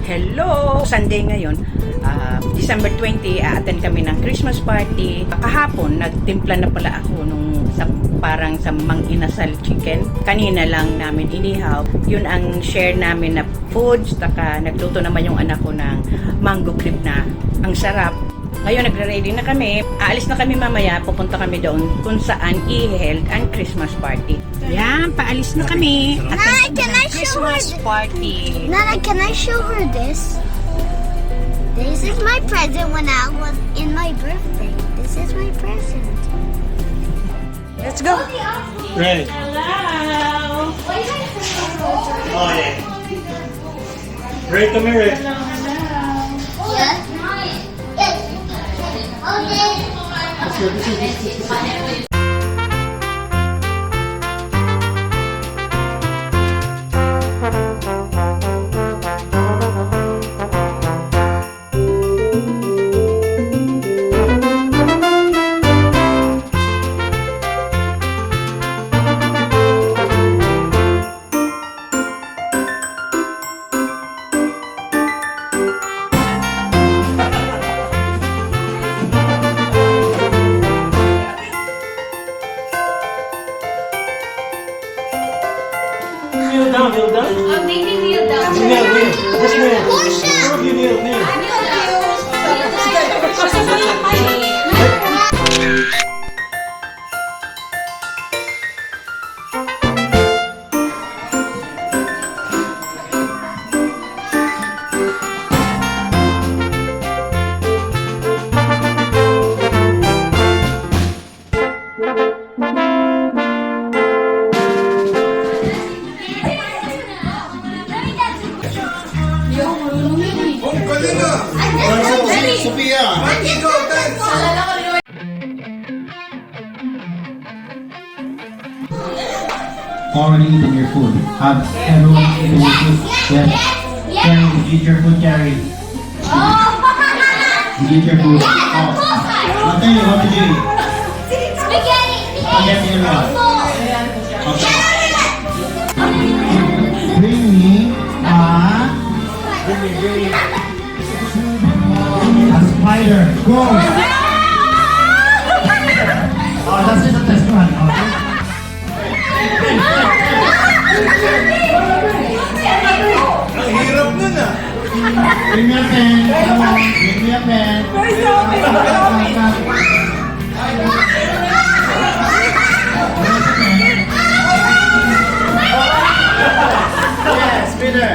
Hello! Sunday ngayon, December 20, a-attend kami ng Christmas party. Kahapon, nagtimpla na pala ako parang sa mang-inasal chicken. Kanina lang namin inihaw. Yun ang share namin na foods. Taka, nagluto naman yung anak ko ng mango cream na ang sarap. Ngayon, nagre-ready na kami. Aalis na kami mamaya. Pupunta kami doon kung saan i-held ang Christmas party. Yan, paalis na kami. Nana, can I show her? Christmas party. Nana, can I show her this? This is my present when I was in my birthday. This is my present. Let's go. Ready. Hello. Oh, yeah. Ray, come here, Ray. Yes. Yes. Okay. Kneel down. I'm making kneel down. Kneel. Just kneel. All of you kneel. Sophia! Already eaten your food. Have everyone eaten your food? Yes. Carrie, did you eat your food, Carrie? Did you eat your food? Oh. Mateo, what did you eat? Spaghetti. Spaghetti and what? Okay. Bring me a spider. Go! Oh, that's just a test run. Okay. Ang hirap nun ah! Bring me a pen. Come on. Bring me a pen. Yes, Peter.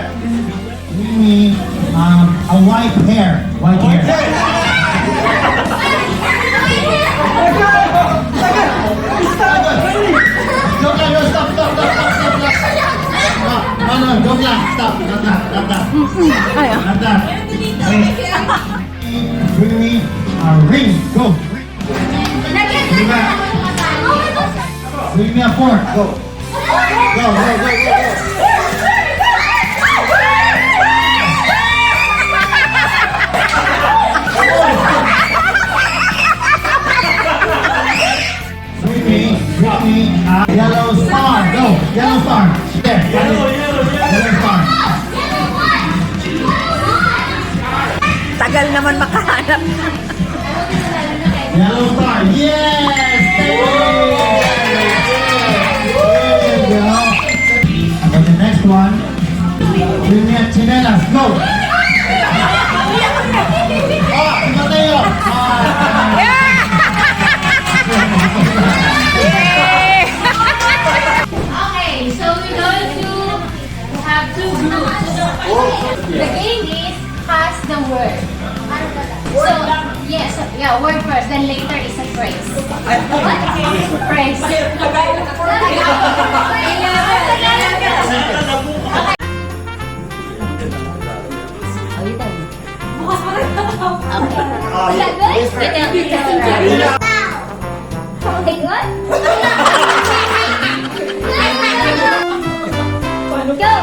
Bring me a white hair. White hair. No, stop. No, don't laugh. Stop. Not that. Bring me a ring. Go. Bring me a fork. Go. Bring me a yellow star. Go. Yellow star. There. Yellow star. Tagal naman makahanap. Yellow star. Yes. There you go. And the next one. Bring me a chinelas. Go. Oh, Mateo. Okay, so we're going to have two groups. The game is pass the word. So, yes, word first, then later is a phrase. What? Phrase. Okay, good? Go.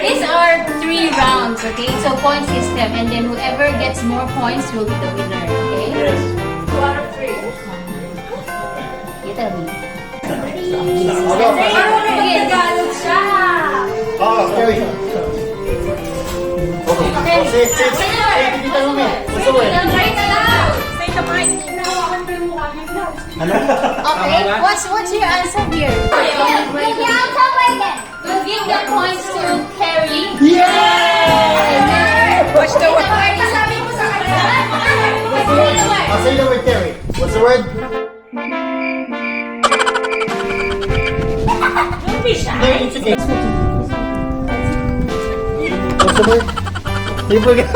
These are 3 rounds, okay? So point system, and then whoever gets more points will be the winner, okay? Yes. 2 out of 3. You tell me. Oh, Terry. Okay. Say, Tita Lumi. What's the word? Okay, what's your answer here? We'll give the points to Carrie. What's the word? I'll say the word, Terry. What's the word? No, it's okay. What's the word? You forget.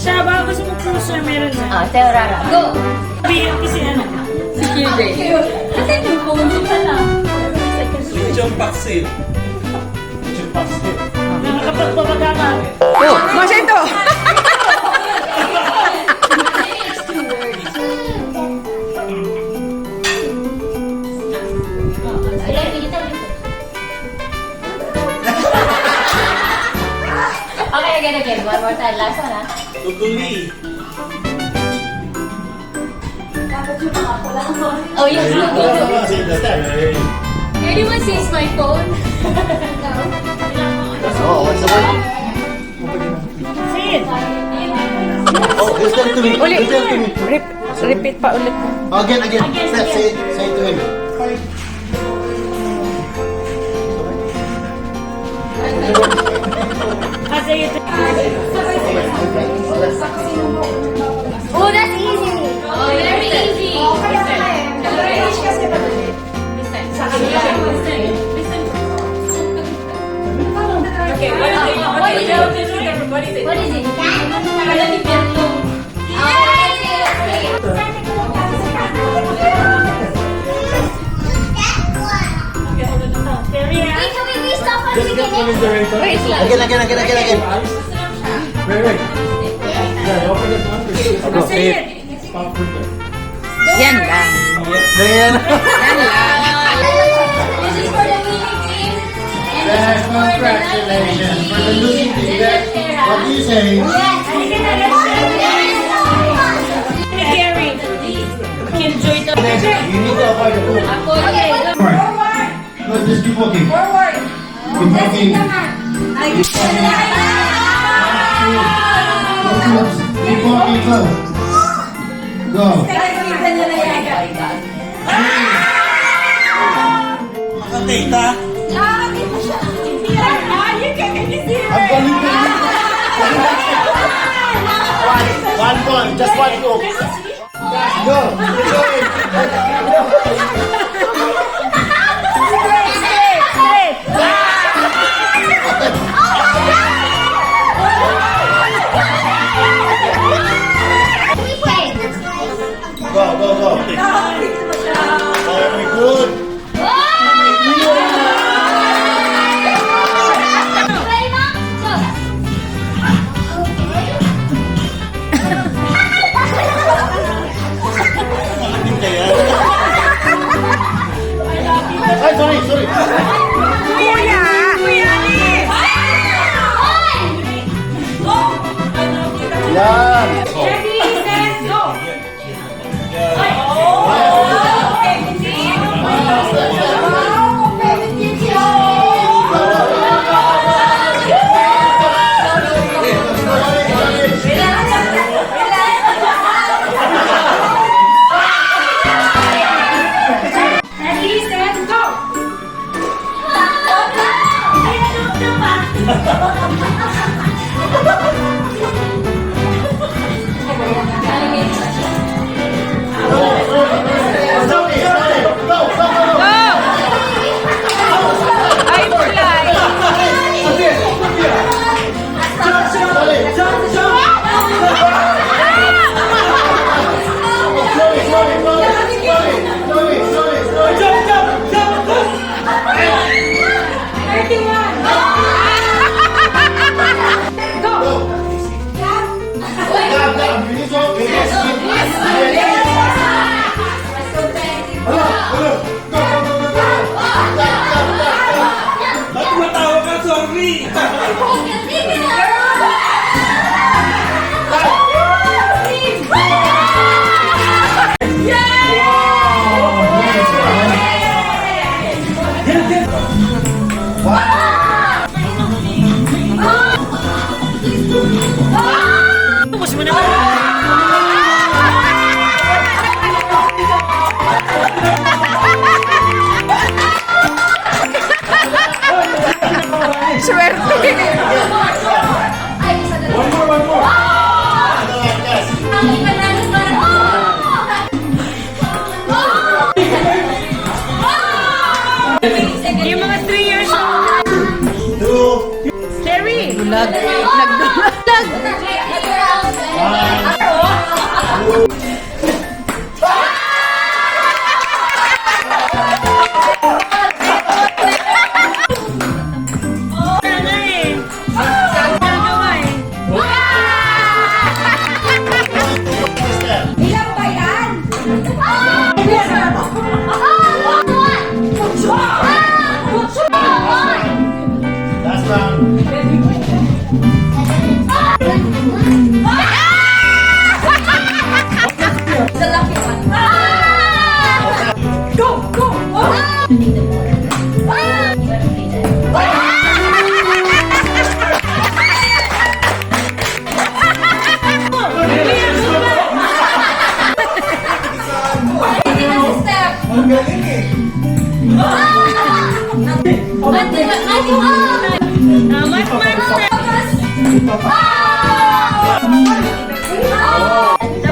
Siya ba? Gusto mo cruiser? Meron na. Teorara. Go! Sabihin kasi ano. Si KJ. Kasi pumunta ka na. Nakakapagpapaga ka. Oh, Masento! Okay, again. One more time. Last one, ha? Tutuli. Oh, yes. Say the Terry. Anyone sees my phone? Oh, what's the word? Say it. Oh, just tell it to me. Ulit. Just tell it to me. Repeat pa ulit. Again. Steph, say it to him. Say it. Oh, that's easy. Oh, very easy. Okay, what is it? What is it? What is it? What is it? Terry, ah. Just get one in the right one. Again. Right. Yeah, open this one. Go. Say it. Yan lang. Then, Yan lang. This is for the winning team. And this is for the congratulations for the losing team. What do you say? Terry. Enjoy the You need to avoid the pool. No, just keep walking. Keep walking. Keep walking, go. Go. Makatita. Ang galing na yun. One point, just one go. Go. Go. Very good. Hindi kaya.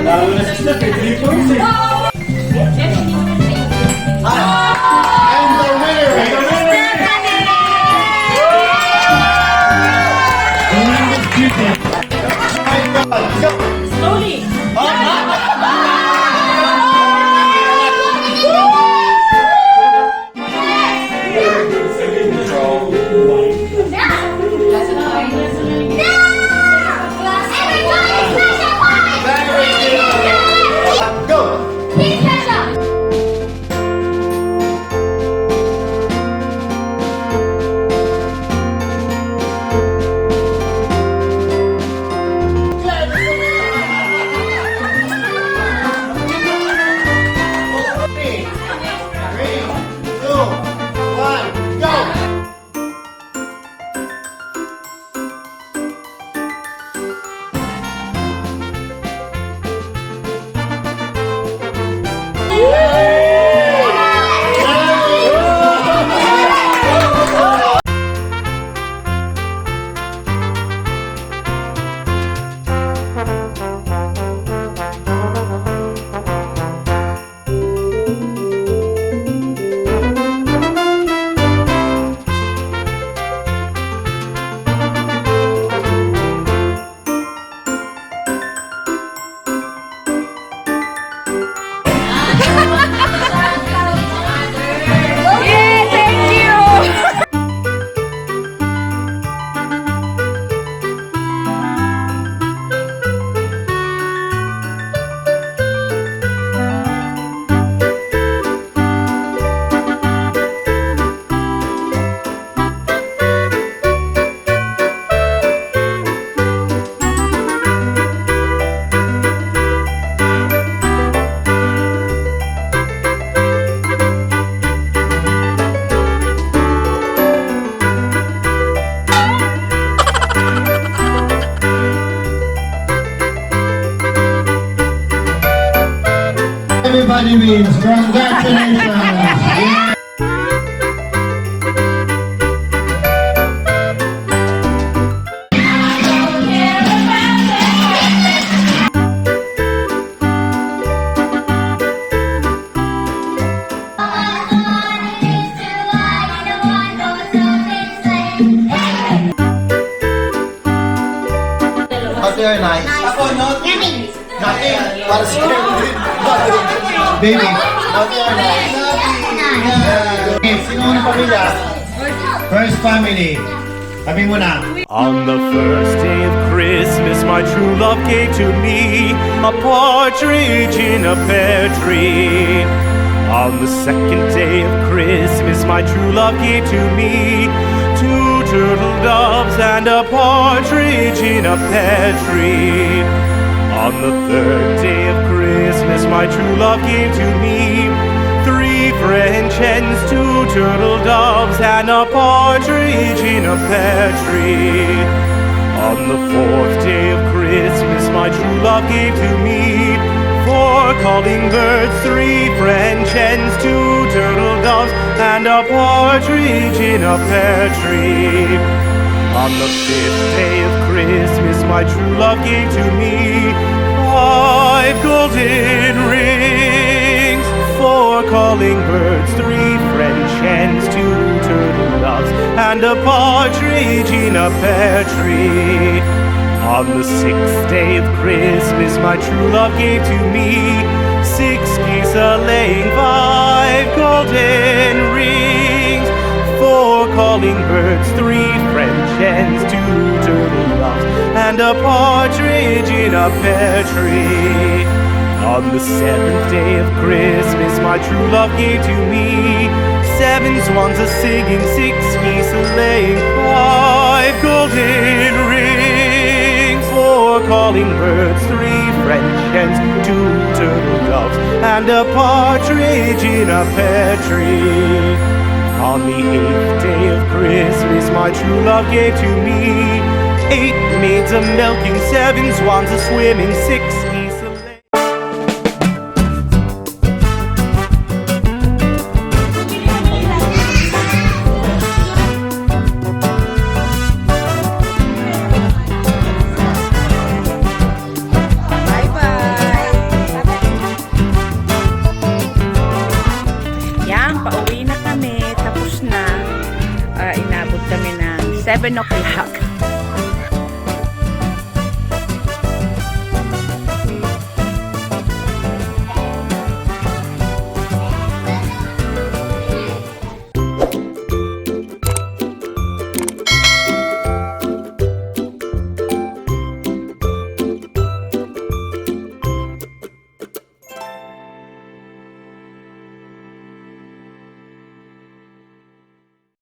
Lalo na si Steph, 3 points eh. And the winner is Tremendous Chicken. My God, go! Slowly. Go! Three, two, one, go! Everybody wins. Congratulations. Yeah. Ate are nice. Ako, not Yummy. nothing. Para sa Baby. Ate are nice. Okay, sino unang pamilya? First family. Sabi mo na. On the first day of Christmas, my true love gave to me a partridge in a pear tree. On the second day of Christmas, my true love gave to me 2 turtle doves and a partridge in a pear tree. On the third day of Christmas, my true love gave to me 3 French hens, 2 turtle doves, and a partridge in a pear tree. On the fourth day of Christmas, my true love gave to me 4 calling birds, 3 French hens, 2 turtle doves, and a partridge in a pear tree. On the fifth day of Christmas, my true love gave to me 5 golden rings, 4 calling birds, 3 French hens, 2 turtle doves, and a partridge in a pear tree. On the sixth day of Christmas, my true love gave to me 6 geese a-laying, 5 golden rings, 4 calling birds, 3 French hens, 2 turtle doves, and a partridge in a pear tree. On the seventh day of Christmas, my true love gave to me 7 swans a-singing, 6 geese a-laying, 5 golden rings, 4 calling birds, 3 French hens, 2 turtle doves, and a partridge in a pear tree. On the 8th day of Christmas, my true love gave to me 8 maids a-milking, 7 swans a-swimming, 6 geese a-laying. 7 o'clock.